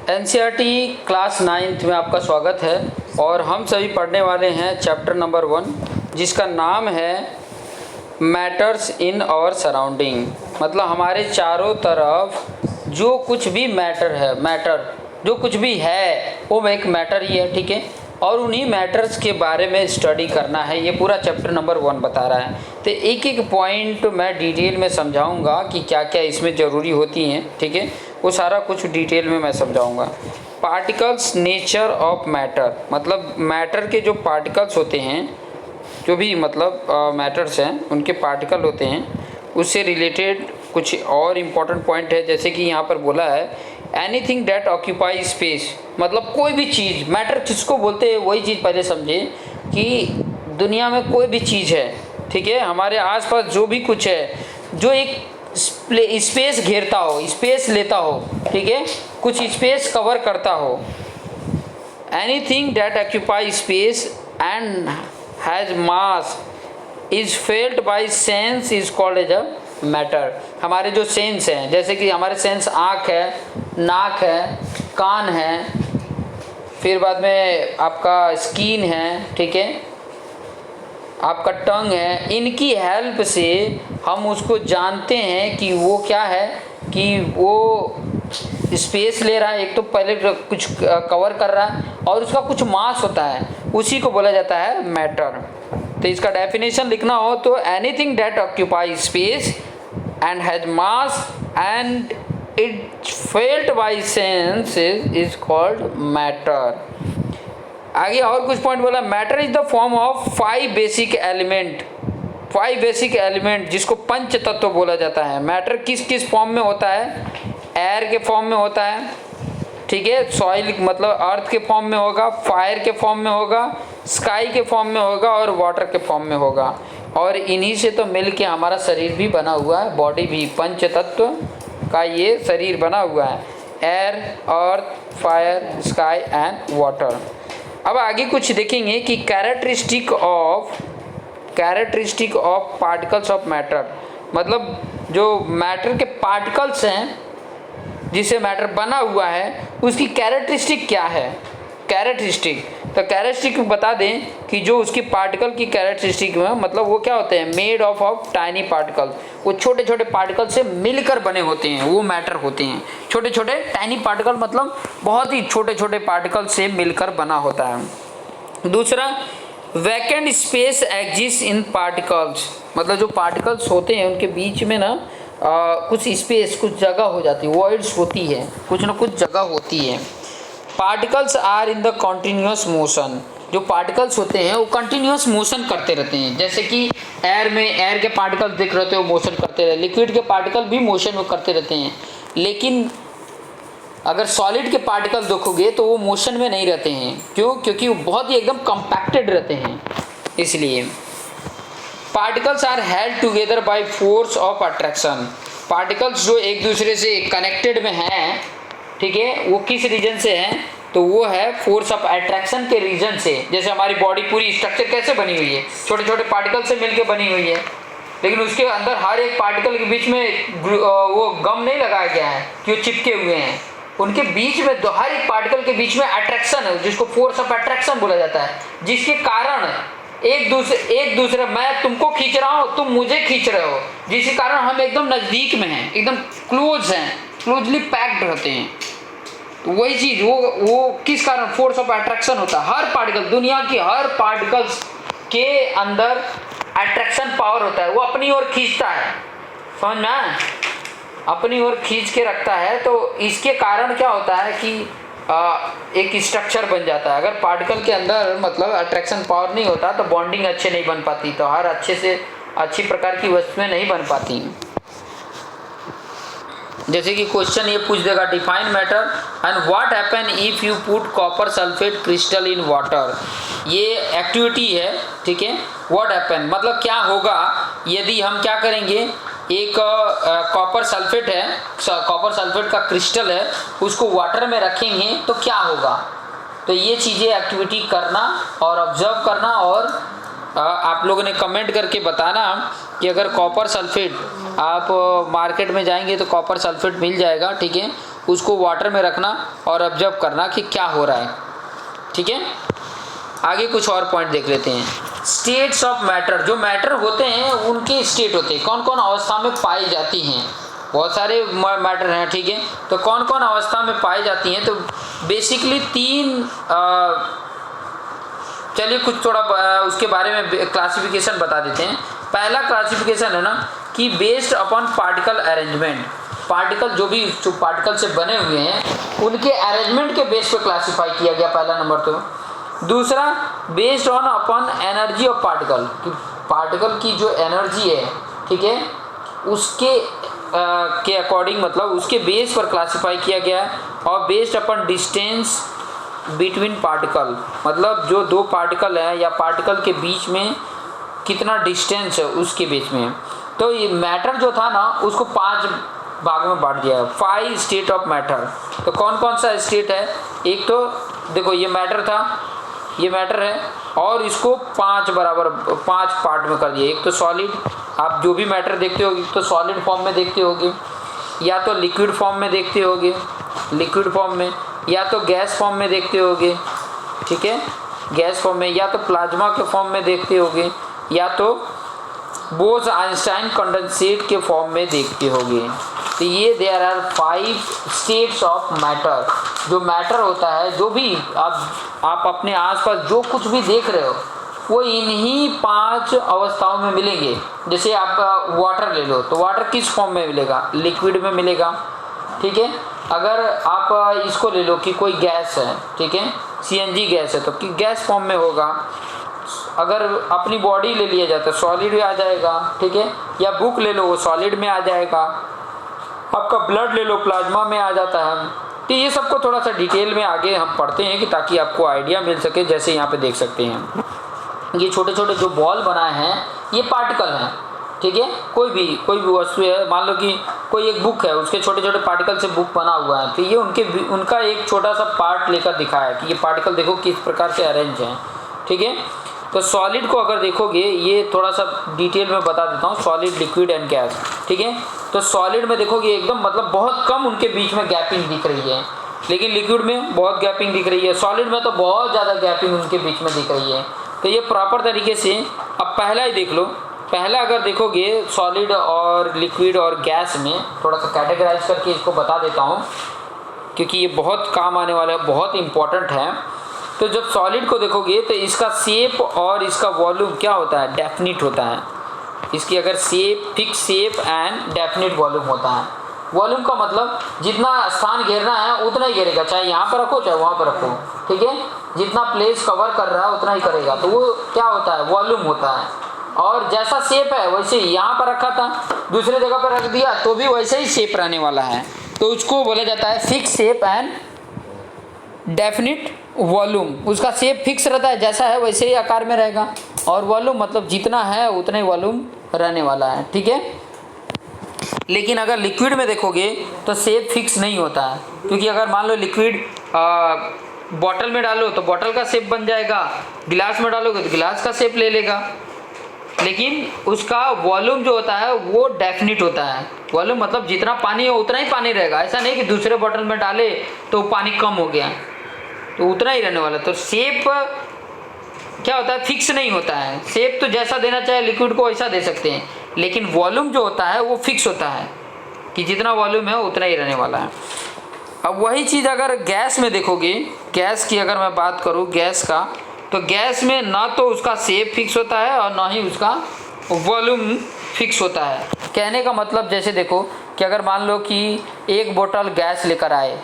NCERT class 9th में आपका स्वागत है और हम सभी पढ़ने वाले हैं चैप्टर नंबर 1 जिसका नाम है मैटर्स इन आवर सराउंडिंग। मतलब हमारे चारों तरफ जो कुछ भी मैटर जो कुछ भी है वो एक मैटर ही है, ठीक है। और उन्हीं मैटर्स के बारे में स्टडी करना है, ये पूरा चैप्टर नंबर 1 बता रहा है। तो एक एक पॉइंट मैं डिटेल में समझाऊंगा कि क्या क्या इसमें ज़रूरी होती हैं, ठीक है। वो सारा कुछ डिटेल में मैं समझाऊंगा। पार्टिकल्स नेचर ऑफ मैटर, मतलब मैटर के जो पार्टिकल्स होते हैं, जो भी मतलब मैटर्स हैं उनके पार्टिकल होते हैं, उससे रिलेटेड कुछ और इम्पोर्टेंट पॉइंट है। जैसे कि यहाँ पर बोला है एनीथिंग दैट ऑक्यूपाई स्पेस, मतलब कोई भी चीज़, मैटर किसको बोलते हैं वही चीज़ पहले समझे कि दुनिया में कोई भी चीज़ है, ठीक है, हमारे आसपास जो भी कुछ है जो एक स्पेस घेरता हो, स्पेस लेता हो, ठीक है, कुछ स्पेस कवर करता हो। Anything that occupy space and has mass is felt by sense is called as a matter. हमारे जो सेंस हैं, जैसे कि हमारे सेंस आँख है, नाक है, कान है, फिर बाद में आपका स्किन है, ठीक है, आपका टंग है, इनकी हेल्प से हम उसको जानते हैं कि वो क्या है, कि वो स्पेस ले रहा है, एक तो पहले कुछ कवर कर रहा है और उसका कुछ मास होता है, उसी को बोला जाता है मैटर। तो इसका डेफिनेशन लिखना हो तो anything that occupy space and has mass and it felt by sense is called matter. आगे और कुछ पॉइंट बोला, matter is the form of 5 basic element जिसको पंच तत्व बोला जाता है। मैटर किस किस फॉर्म में होता है? एयर के फॉर्म में होता है, ठीक है, सॉइल मतलब अर्थ के फॉर्म में होगा, फायर के फॉर्म में होगा, स्काई के फॉर्म में होगा और वाटर के फॉर्म में होगा। और इन्हीं से तो मिल के हमारा शरीर भी बना हुआ है, बॉडी भी पंच तत्व का ये शरीर बना हुआ है, air, earth, fire, sky and water. अब आगे कुछ देखेंगे कि characteristic of particles of matter, मतलब जो मैटर के पार्टिकल्स हैं जिससे मैटर बना हुआ है उसकी कैरेक्टरिस्टिक क्या है। कैरेक्टरिस्टिक बता दें कि जो उसकी पार्टिकल की कैरेक्टरिस्टिक में, मतलब वो क्या होते हैं, मेड ऑफ टाइनी पार्टिकल, वो छोटे छोटे पार्टिकल से मिलकर बने होते हैं, वो मैटर होते हैं। छोटे छोटे टाइनी पार्टिकल मतलब बहुत ही छोटे छोटे पार्टिकल से मिलकर बना होता है। दूसरा, vacant space exist in particles, मतलब जो पार्टिकल्स होते हैं उनके बीच में ना कुछ स्पेस, कुछ जगह हो जाती है, वॉइड्स होती है, कुछ ना कुछ जगह होती है। Particles are in the continuous motion, जो पार्टिकल्स होते हैं वो कंटिन्यूस मोशन करते रहते हैं। जैसे कि एयर के पार्टिकल्स दिख रहे थे वो मोशन करते रहे, लिक्विड के पार्टिकल भी मोशन में करते रहते हैं। लेकिन अगर सॉलिड के पार्टिकल देखोगे तो वो मोशन में नहीं रहते हैं। क्यों? क्योंकि वो बहुत ही एकदम कंपैक्टेड रहते हैं। इसलिए particles are held together by force of attraction. Particles जो एक दूसरे से कनेक्टेड में हैं, ठीक है, वो किस रीजन से हैं? तो वो है फोर्स ऑफ अट्रैक्शन के रीजन से। जैसे हमारी बॉडी पूरी स्ट्रक्चर कैसे बनी हुई है, छोटे छोटे पार्टिकल से मिलकर बनी हुई है, लेकिन उसके अंदर हर एक पार्टिकल के बीच में वो गम नहीं लगाया गया है कि वो चिपके हुए हैं। उनके बीच में हर एक पार्टिकल के बीच में अट्रैक्शन है, जिसको फोर्स ऑफ अट्रैक्शन बोला जाता है, जिसके कारण एक दूसरे मैं तुमको खींच रहा हूँ, तुम मुझे खींच रहे हो, जिसके कारण हम एकदम नज़दीक में हैं, एकदम क्लोज हैं, क्लोजली पैक्ड रहते हैं। तो वही चीज़ वो किस कारण? फोर्स ऑफ अट्रैक्शन होता है। हर पार्टिकल, दुनिया की हर पार्टिकल्स के अंदर अट्रैक्शन पावर होता है, वो अपनी ओर खींचता है, समझ में आया? अपनी ओर खींच के रखता है। तो इसके कारण क्या होता है कि एक स्ट्रक्चर बन जाता है। अगर पार्टिकल के अंदर मतलब अट्रैक्शन पावर नहीं होता तो बॉन्डिंग अच्छे नहीं बन पाती, तो हर अच्छी प्रकार की वस्तुएं नहीं बन पाती। जैसे कि क्वेश्चन ये पूछ देगा, define matter and what happen if you put copper sulphate crystal in water. ये एक्टिविटी है, ठीक है। व्हाट हैपन मतलब क्या होगा यदि हम क्या करेंगे, एक कॉपर सल्फेट है, कॉपर सल्फेट का क्रिस्टल है, उसको वाटर में रखेंगे तो क्या होगा। तो ये चीज़ें एक्टिविटी करना और ऑब्जर्व करना, और आप लोगों ने कमेंट करके बताना कि अगर कॉपर सल्फेट आप मार्केट में जाएंगे तो कॉपर सल्फेट मिल जाएगा, ठीक है, उसको वाटर में रखना और ऑब्जर्व करना कि क्या हो रहा है। ठीक है, आगे कुछ और पॉइंट देख लेते हैं। स्टेट्स ऑफ मैटर, जो मैटर होते हैं उनके स्टेट होते हैं, कौन कौन अवस्था में पाई जाती हैं। बहुत सारे मैटर हैं, ठीक है, तो कौन कौन अवस्था में पाई जाती हैं। तो बेसिकली तीन, चलिए कुछ थोड़ा उसके बारे में क्लासिफिकेशन बता देते हैं। पहला क्लासिफिकेशन है ना कि based upon particle arrangement, particle जो पार्टिकल से बने हुए हैं उनके अरेंजमेंट के बेस पे क्लासिफाई किया गया, पहला नंबर। तो दूसरा based on upon energy of particle, कि पार्टिकल की जो एनर्जी है, ठीक है, उसके के अकॉर्डिंग, मतलब उसके बेस पर क्लासिफाई किया गया है। और based upon distance between particle, मतलब जो दो पार्टिकल है या पार्टिकल के बीच में कितना डिस्टेंस है उसके बीच में। तो ये मैटर जो था ना उसको 5 भाग में बांट दिया है, 5 स्टेट ऑफ मैटर। तो कौन कौन सा स्टेट है। एक तो देखो ये मैटर था, ये मैटर है, और इसको 5 पार्ट में कर दिया। एक तो सॉलिड, आप जो भी मैटर देखते होगे तो सॉलिड फॉर्म में देखते होगे, या तो लिक्विड फॉर्म में देखते होगे, लिक्विड फॉर्म में, या तो गैस फॉर्म में देखते होगे, ठीक है, गैस फॉर्म में, या तो प्लाज्मा के फॉर्म में देखते होगे, या तो बोस आइंस्टाइन कंडेंसेट के फॉर्म में देखते होगे। तो ये there are 5 states of matter. जो मैटर होता है, जो भी आप अपने आसपास जो कुछ भी देख रहे हो वो इन्हीं 5 अवस्थाओं में मिलेंगे। जैसे आप वाटर ले लो तो वाटर किस फॉर्म में मिलेगा, लिक्विड में मिलेगा, ठीक है। अगर आप इसको ले लो कि कोई गैस है, ठीक है, CNG गैस है तो कि गैस फॉर्म में होगा। अगर अपनी बॉडी ले लिया जाए तो सॉलिड में आ जाएगा, ठीक है, या बुक ले लो वो सॉलिड में आ जाएगा। आपका ब्लड ले लो प्लाज्मा में आ जाता है। तो ये सबको थोड़ा सा डिटेल में आगे हम पढ़ते हैं कि ताकि आपको आइडिया मिल सके। जैसे यहाँ पे देख सकते हैं ये छोटे छोटे जो बॉल बनाए हैं ये पार्टिकल हैं, ठीक है। कोई भी वस्तु है, मान लो कि कोई एक बुक है, उसके छोटे छोटे पार्टिकल से बुक बना हुआ है, तो ये उनका एक छोटा सा पार्ट लेकर दिखाया है कि ये पार्टिकल देखो किस प्रकार से अरेंज हैं, ठीक है। तो सॉलिड को अगर देखोगे, ये थोड़ा सा डिटेल में बता देता हूँ, सॉलिड, लिक्विड एंड गैस, ठीक है। तो सॉलिड में देखोगे एकदम मतलब बहुत कम उनके बीच में गैपिंग दिख रही है, लेकिन लिक्विड में बहुत गैपिंग दिख रही है, सॉलिड में तो बहुत ज़्यादा गैपिंग उनके बीच में दिख रही है। तो ये प्रॉपर तरीके से, अब पहला ही देख लो, पहला अगर देखोगे सॉलिड और लिक्विड और गैस में थोड़ा सा कैटेगराइज करके इसको बता देता हूँ क्योंकि ये बहुत काम आने वाला है, बहुत इम्पॉर्टेंट है। तो जब सॉलिड को देखोगे तो इसका शेप और इसका वॉल्यूम क्या होता है, डेफिनिट होता है। इसकी अगर shape, fix shape and definite volume होता है। वॉल्यूम का मतलब जितना स्थान घेरना है उतना ही घेरेगा, चाहे यहाँ पर रखो चाहे वहाँ पर रखो, ठीक है। जितना प्लेस कवर कर रहा है उतना ही करेगा, तो वो क्या होता है, वॉल्यूम होता है। और जैसा शेप है वैसे यहाँ पर रखा था, दूसरे जगह पर रख दिया तो भी वैसे ही शेप रहने वाला है, तो उसको बोला जाता है fix shape and definite volume. उसका शेप फिक्स रहता है, जैसा है वैसे ही आकार में रहेगा, और वॉल्यूम मतलब जितना है उतना ही वॉल्यूम रहने वाला है, ठीक है। लेकिन अगर लिक्विड में देखोगे तो शेप फिक्स नहीं होता है, क्योंकि अगर मान लो लिक्विड बॉटल में डालो तो बॉटल का शेप बन जाएगा, गिलास में डालोगे तो गिलास का शेप ले लेगा, लेकिन उसका वॉल्यूम जो होता है वो डेफिनिट होता है। वॉल्यूम मतलब जितना पानी हो उतना ही पानी रहेगा, ऐसा नहीं कि दूसरे बॉटल में डाले तो पानी कम हो गया, तो उतना ही रहने वाला। तो शेप क्या होता है, फिक्स नहीं होता है। शेप तो जैसा देना चाहे लिक्विड को वैसा दे सकते हैं, लेकिन वॉल्यूम जो होता है वो फिक्स होता है कि जितना वॉल्यूम है उतना ही रहने वाला है। अब वही चीज़ अगर गैस में देखोगे, गैस की अगर मैं बात करूँ गैस का, तो गैस में ना तो उसका शेप फिक्स होता है और ना ही उसका वॉल्यूम फिक्स होता है। कहने का मतलब जैसे देखो कि अगर मान लो कि एक बोतल गैस लेकर आए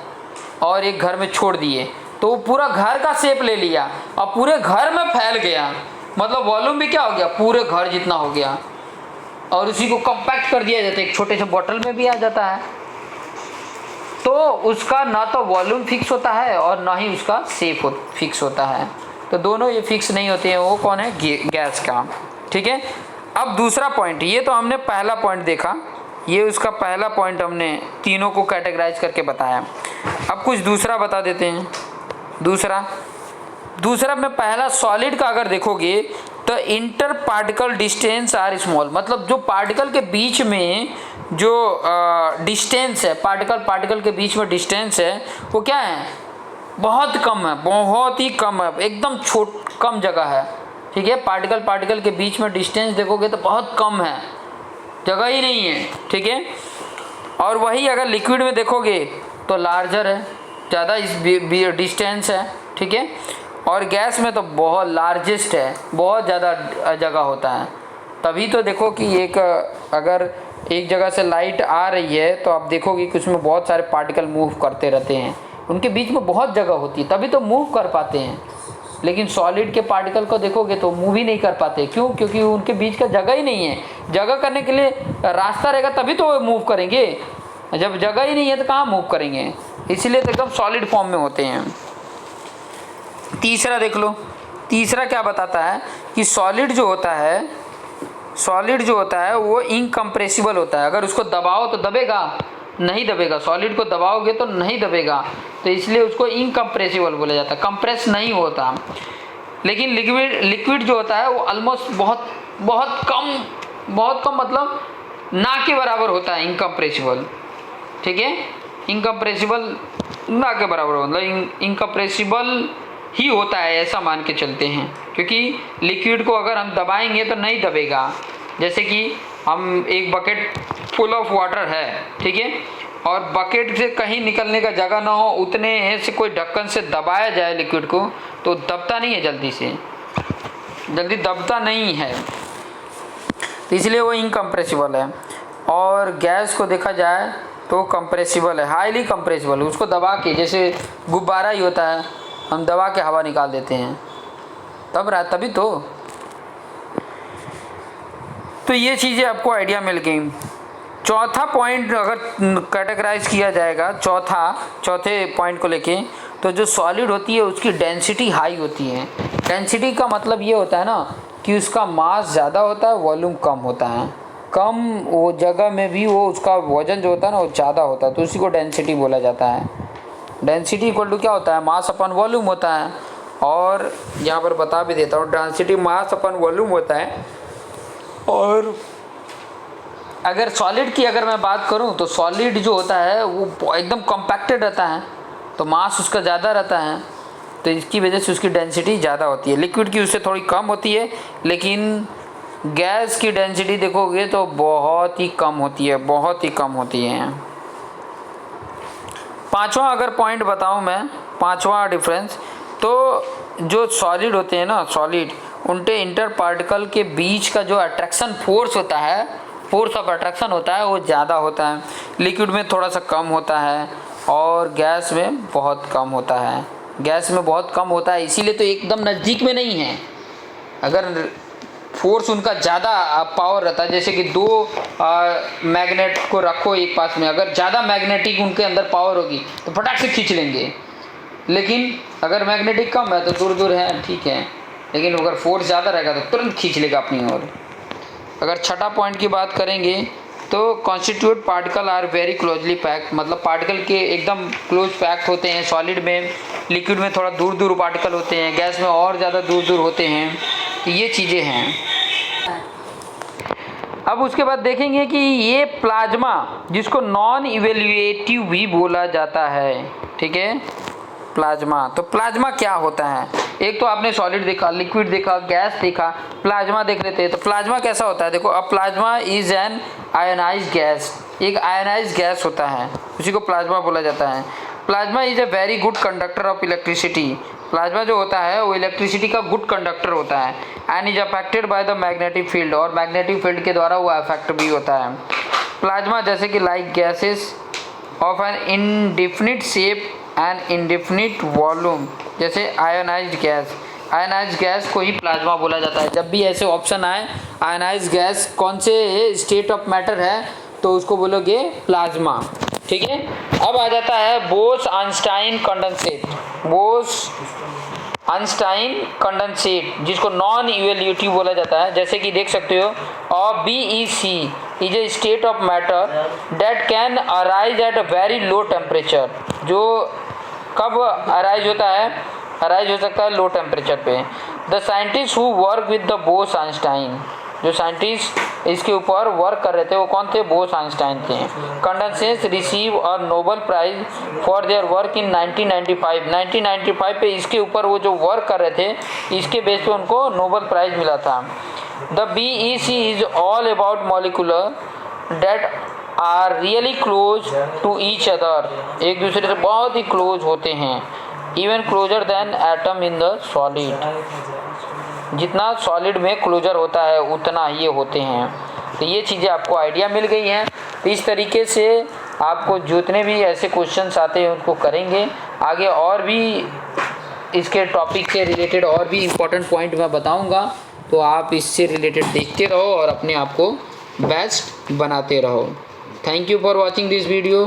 और एक घर में छोड़ दिए, तो वो पूरा घर का शेप ले लिया और पूरे घर में फैल गया, मतलब वॉल्यूम भी क्या हो गया, पूरे घर जितना हो गया, और उसी को कम्पैक्ट कर दिया जाता है, एक छोटे से बोतल में भी आ जाता है। तो उसका ना तो वॉल्यूम फिक्स होता है और ना ही उसका शेप फिक्स होता है, तो दोनों ये फिक्स नहीं होते हैं। वो कौन है, गैस का, ठीक है। अब दूसरा पॉइंट, ये तो हमने पहला पॉइंट देखा, ये उसका पहला पॉइंट हमने तीनों को कैटेगराइज करके बताया। अब कुछ दूसरा बता देते हैं। दूसरा में पहला सॉलिड का अगर देखोगे तो inter particle distance are small, मतलब जो पार्टिकल के बीच में जो डिस्टेंस है, पार्टिकल के बीच में डिस्टेंस है वो क्या है, बहुत कम है, बहुत ही कम है, एकदम कम जगह है। ठीक है, पार्टिकल के बीच में डिस्टेंस देखोगे तो बहुत कम है, जगह ही नहीं है। ठीक है, और वही अगर लिक्विड में देखोगे तो लार्जर है, ज़्यादा इस डिस्टेंस है। ठीक है, और गैस में तो बहुत लार्जेस्ट है, बहुत ज़्यादा जगह होता है। तभी तो देखो कि अगर एक जगह से लाइट आ रही है तो आप देखोगे कि उसमें बहुत सारे पार्टिकल मूव करते रहते हैं, उनके बीच में बहुत जगह होती है, तभी तो मूव कर पाते हैं। लेकिन सॉलिड के पार्टिकल को देखोगे तो मूव ही नहीं कर पाते। क्यों? क्योंकि उनके बीच का जगह ही नहीं है। जगह करने के लिए रास्ता रहेगा तभी तो वो मूव करेंगे, जब जगह ही नहीं है तो कहाँ मूव करेंगे। इसीलिए तो एकदम सॉलिड फॉर्म में होते हैं। तीसरा देख लो, तीसरा क्या बताता है कि सॉलिड जो होता है वो इनकम्प्रेसिबल होता है। अगर उसको दबाओ तो दबेगा? नहीं दबेगा। सॉलिड को दबाओगे तो नहीं दबेगा, तो इसलिए उसको इनकम्प्रेसिबल बोला जाता है, कंप्रेस नहीं होता। लेकिन लिक्विड जो होता है वो ऑलमोस्ट बहुत कम मतलब ना के बराबर होता है, इनकम्प्रेसिबल। ठीक है, इनकम्प्रेसिबल ना के बराबर, मतलब इनकम्प्रेसिबल ही होता है, ऐसा मान के चलते हैं। क्योंकि लिक्विड को अगर हम दबाएंगे तो नहीं दबेगा। जैसे कि हम एक बकेट फुल ऑफ वाटर है, ठीक है, और बकेट से कहीं निकलने का जगह ना हो, उतने से कोई ढक्कन से दबाया जाए लिक्विड को तो दबता नहीं है, जल्दी दबता नहीं है, तो इसलिए वो इनकम्प्रेसिबल है। और गैस को देखा जाए तो कंप्रेसिबल है, हाईली कंप्रेसिबल। उसको दबा के, जैसे गुब्बारा ही होता है, हम दबा के हवा निकाल देते हैं, तभी तो ये चीज़ें आपको आइडिया मिल गई। चौथा पॉइंट अगर कैटेगराइज किया जाएगा, चौथे पॉइंट को लेके, तो जो सॉलिड होती है उसकी डेंसिटी हाई होती है। डेंसिटी का मतलब ये होता है ना कि उसका मास ज़्यादा होता है, वॉल्यूम कम होता है। कम वो जगह में भी वो उसका वजन जो होता है ना वो ज़्यादा होता है, तो उसी को डेंसिटी बोला जाता है। डेंसिटी इक्वल टू क्या होता है? मास अपन वॉल्यूम होता है। और यहाँ पर बता भी देता हूँ, डेंसिटी मास अपन वॉल्यूम होता है। और अगर सॉलिड की अगर मैं बात करूं तो सॉलिड जो होता है वो एकदम कॉम्पैक्टेड रहता है, तो मास उसका ज़्यादा रहता है, तो इसकी वजह से उसकी डेंसिटी ज़्यादा होती है। लिक्विड की उससे थोड़ी कम होती है, लेकिन गैस की डेंसिटी देखोगे तो बहुत ही कम होती है, बहुत ही कम होती है। पांचवा अगर पॉइंट बताऊं मैं, पांचवा डिफरेंस, तो जो सॉलिड होते हैं ना, सॉलिड, उनके इंटर पार्टिकल के बीच का जो अट्रैक्शन फोर्स होता है, फोर्स ऑफ अट्रैक्शन होता है, वो ज़्यादा होता है। लिक्विड में थोड़ा सा कम होता है और गैस में बहुत कम होता है। गैस में बहुत कम होता है, इसीलिए तो एकदम नज़दीक में नहीं है। अगर फोर्स उनका ज़्यादा पावर रहता है, जैसे कि दो मैग्नेट को रखो एक पास में, अगर ज़्यादा मैग्नेटिक उनके अंदर पावर होगी तो फटाक से खींच लेंगे। लेकिन अगर मैग्नेटिक कम है तो दूर दूर है, ठीक है, लेकिन अगर फोर्स ज़्यादा रहेगा तो तुरंत खींच लेगा अपनी ओर। अगर छठा पॉइंट की बात करेंगे तो constitute particle are very closely packed, मतलब पार्टिकल के एकदम क्लोज पैक्ड होते हैं। सॉलिड में, लिक्विड में थोड़ा दूर दूर पार्टिकल होते हैं, गैस में और ज़्यादा दूर दूर होते हैं। तो ये चीज़ें हैं। अब उसके बाद देखेंगे कि ये प्लाज्मा, जिसको नॉन इवेल्युएटिव भी बोला जाता है, ठीक है, प्लाज्मा। तो प्लाज्मा क्या होता है? एक तो आपने सॉलिड देखा, लिक्विड देखा, गैस देखा, प्लाज्मा देख लेते हैं। तो प्लाज्मा कैसा होता है? देखो, अब plasma is an ionised gas, एक आयनाइज्ड गैस होता है, उसी को प्लाज्मा बोला जाता है। Plasma is a very good conductor of electricity. Plasma जो होता है वो इलेक्ट्रिसिटी का गुड कंडक्टर होता है। And is affected by the magnetic field, और मैग्नेटिक फील्ड के द्वारा वो अफेक्ट भी होता है। प्लाज्मा जैसे कि like gases of an indefinite shape and indefinite volume, जैसे आयोनाइज्ड गैस, आयोनाइज्ड गैस को ही प्लाज्मा बोला जाता है। जब भी ऐसे ऑप्शन आए आयोनाइज्ड गैस कौन से स्टेट ऑफ मैटर है तो उसको बोलोगे प्लाज्मा, ठीक है। अब आ जाता है बोस-आइंस्टाइन कंडेंसेट, बोस-आइंस्टाइन कंडेंसेट, जिसको नॉन इवेल्यूटिव बोला जाता है। जैसे कि देख सकते हो, और BEC is a state of matter that can arise at a very low temperature, जो कब अराइज होता है? अराइज हो सकता है लो टेम्परेचर पे। The scientist who work with the Bose Einstein, जो साइंटिस्ट इसके ऊपर वर्क कर रहे थे वो कौन थे? बोस आइंस्टाइन थे। Condenses receive a Nobel prize for their work in 1995 पे इसके ऊपर वो जो वर्क कर रहे थे इसके बेस पे उनको नोबेल प्राइज मिला था। The BEC is all about molecular that are really close to each other, एक दूसरे से बहुत ही क्लोज होते हैं, even closer than atom in the solid, जितना सॉलिड में क्लोजर होता है उतना ये होते हैं। तो ये चीज़ें आपको आइडिया मिल गई हैं। तो इस तरीके से आपको जितने भी ऐसे क्वेश्चंस आते हैं उनको करेंगे। आगे और भी इसके टॉपिक से रिलेटेड और भी इम्पोर्टेंट पॉइंट मैं बताऊंगा, तो आप इससे रिलेटेड देखते रहो और अपने आप को बेस्ट बनाते रहो। Thank you for watching this video.